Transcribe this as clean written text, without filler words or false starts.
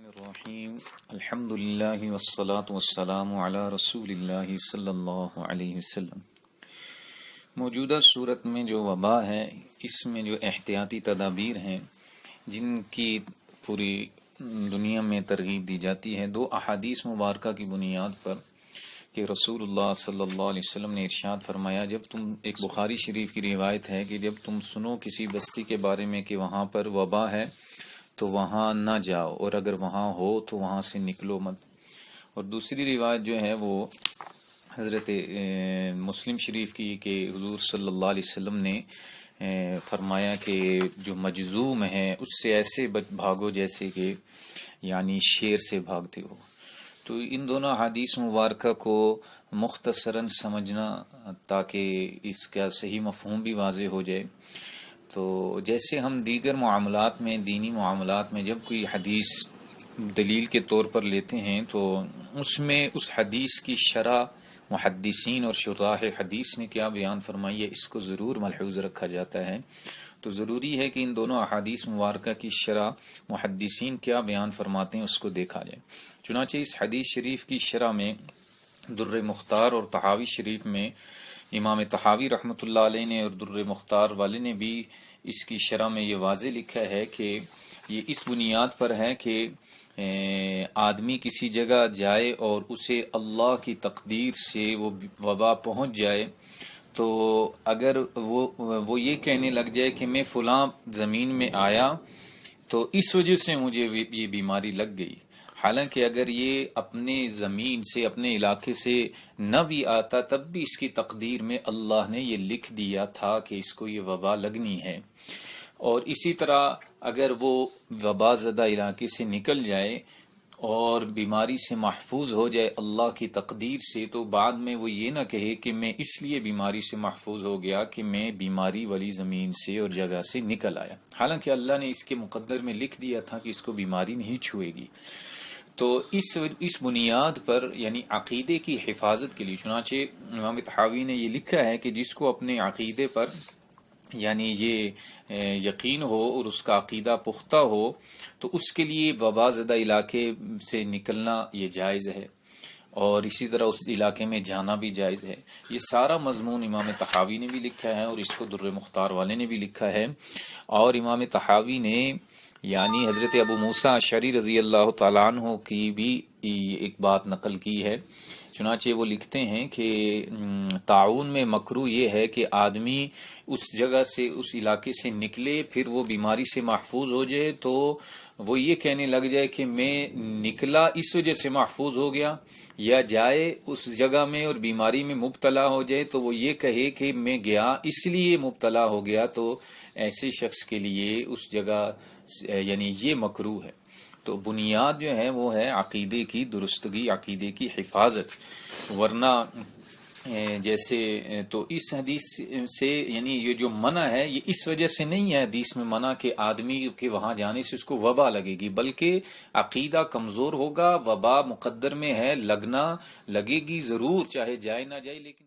الرحیم الحمد للہ والصلاة والسلام علی رسول اللہ صلی اللہ علیہ وسلم۔ موجودہ صورت میں جو وبا ہے، اس میں جو احتیاطی تدابیر ہیں جن کی پوری دنیا میں ترغیب دی جاتی ہے، دو احادیث مبارکہ کی بنیاد پر کہ رسول اللہ صلی اللہ علیہ وسلم نے ارشاد فرمایا، جب تم، ایک بخاری شریف کی روایت ہے کہ جب تم سنو کسی بستی کے بارے میں کہ وہاں پر وبا ہے تو وہاں نہ جاؤ، اور اگر وہاں ہو تو وہاں سے نکلو مت۔ اور دوسری روایت جو ہے وہ حضرت مسلم شریف کی کہ حضور صلی اللہ علیہ وسلم نے فرمایا کہ جو مجذوم ہے اس سے ایسے بھاگو جیسے کہ یعنی شیر سے بھاگتے ہو۔ تو ان دونوں حدیث مبارکہ کو مختصراً سمجھنا تاکہ اس کا صحیح مفہوم بھی واضح ہو جائے۔ تو جیسے ہم دیگر معاملات میں، دینی معاملات میں جب کوئی حدیث دلیل کے طور پر لیتے ہیں تو اس میں اس حدیث کی شرح محدثین اور شراح حدیث نے کیا بیان فرمائی ہے، اس کو ضرور ملحوظ رکھا جاتا ہے۔ تو ضروری ہے کہ ان دونوں احادیث مبارکہ کی شرح محدثین کیا بیان فرماتے ہیں اس کو دیکھا جائے۔ چنانچہ اس حدیث شریف کی شرح میں در مختار اور طحاوی شریف میں امام طحاوی رحمۃ اللہ علیہ نے اور در مختار والے نے بھی اس کی شرح میں یہ واضح لکھا ہے کہ یہ اس بنیاد پر ہے کہ آدمی کسی جگہ جائے اور اسے اللہ کی تقدیر سے وہ وبا پہنچ جائے، تو اگر وہ یہ کہنے لگ جائے کہ میں فلاں زمین میں آیا تو اس وجہ سے مجھے یہ بیماری لگ گئی، حالانکہ اگر یہ اپنے زمین سے، اپنے علاقے سے نہ بھی آتا تب بھی اس کی تقدیر میں اللہ نے یہ لکھ دیا تھا کہ اس کو یہ وبا لگنی ہے۔ اور اسی طرح اگر وہ وبا زدہ علاقے سے نکل جائے اور بیماری سے محفوظ ہو جائے اللہ کی تقدیر سے، تو بعد میں وہ یہ نہ کہے کہ میں اس لیے بیماری سے محفوظ ہو گیا کہ میں بیماری والی زمین سے اور جگہ سے نکل آیا، حالانکہ اللہ نے اس کے مقدر میں لکھ دیا تھا کہ اس کو بیماری نہیں چھوئے گی۔ تو اس بنیاد پر یعنی عقیدے کی حفاظت کے لیے، چنانچہ امام طحاوی نے یہ لکھا ہے کہ جس کو اپنے عقیدے پر یعنی یہ یقین ہو اور اس کا عقیدہ پختہ ہو تو اس کے لیے وبا زدہ علاقے سے نکلنا یہ جائز ہے، اور اسی طرح اس علاقے میں جانا بھی جائز ہے۔ یہ سارا مضمون امام طحاوی نے بھی لکھا ہے اور اس کو در مختار والے نے بھی لکھا ہے۔ اور امام طحاوی نے یعنی حضرت ابو موسیٰ اشعری رضی اللہ تعالیٰ عنہ کی بھی ایک بات نقل کی ہے، چنانچہ وہ لکھتے ہیں کہ طاعون میں مکروہ یہ ہے کہ آدمی اس جگہ سے، اس علاقے سے نکلے، پھر وہ بیماری سے محفوظ ہو جائے تو وہ یہ کہنے لگ جائے کہ میں نکلا اس وجہ سے محفوظ ہو گیا، یا جائے اس جگہ میں اور بیماری میں مبتلا ہو جائے تو وہ یہ کہے کہ میں گیا اس لیے مبتلا ہو گیا، تو ایسے شخص کے لیے اس جگہ یعنی یہ مکروہ ہے۔ تو بنیاد جو ہے وہ ہے عقیدے کی درستگی، عقیدے کی حفاظت، ورنہ جیسے تو اس حدیث سے یعنی یہ جو منع ہے یہ اس وجہ سے نہیں ہے حدیث میں منع کہ آدمی کے وہاں جانے سے اس کو وبا لگے گی، بلکہ عقیدہ کمزور ہوگا، وبا مقدر میں ہے، لگنا لگے گی ضرور چاہے جائے نہ جائے، لیکن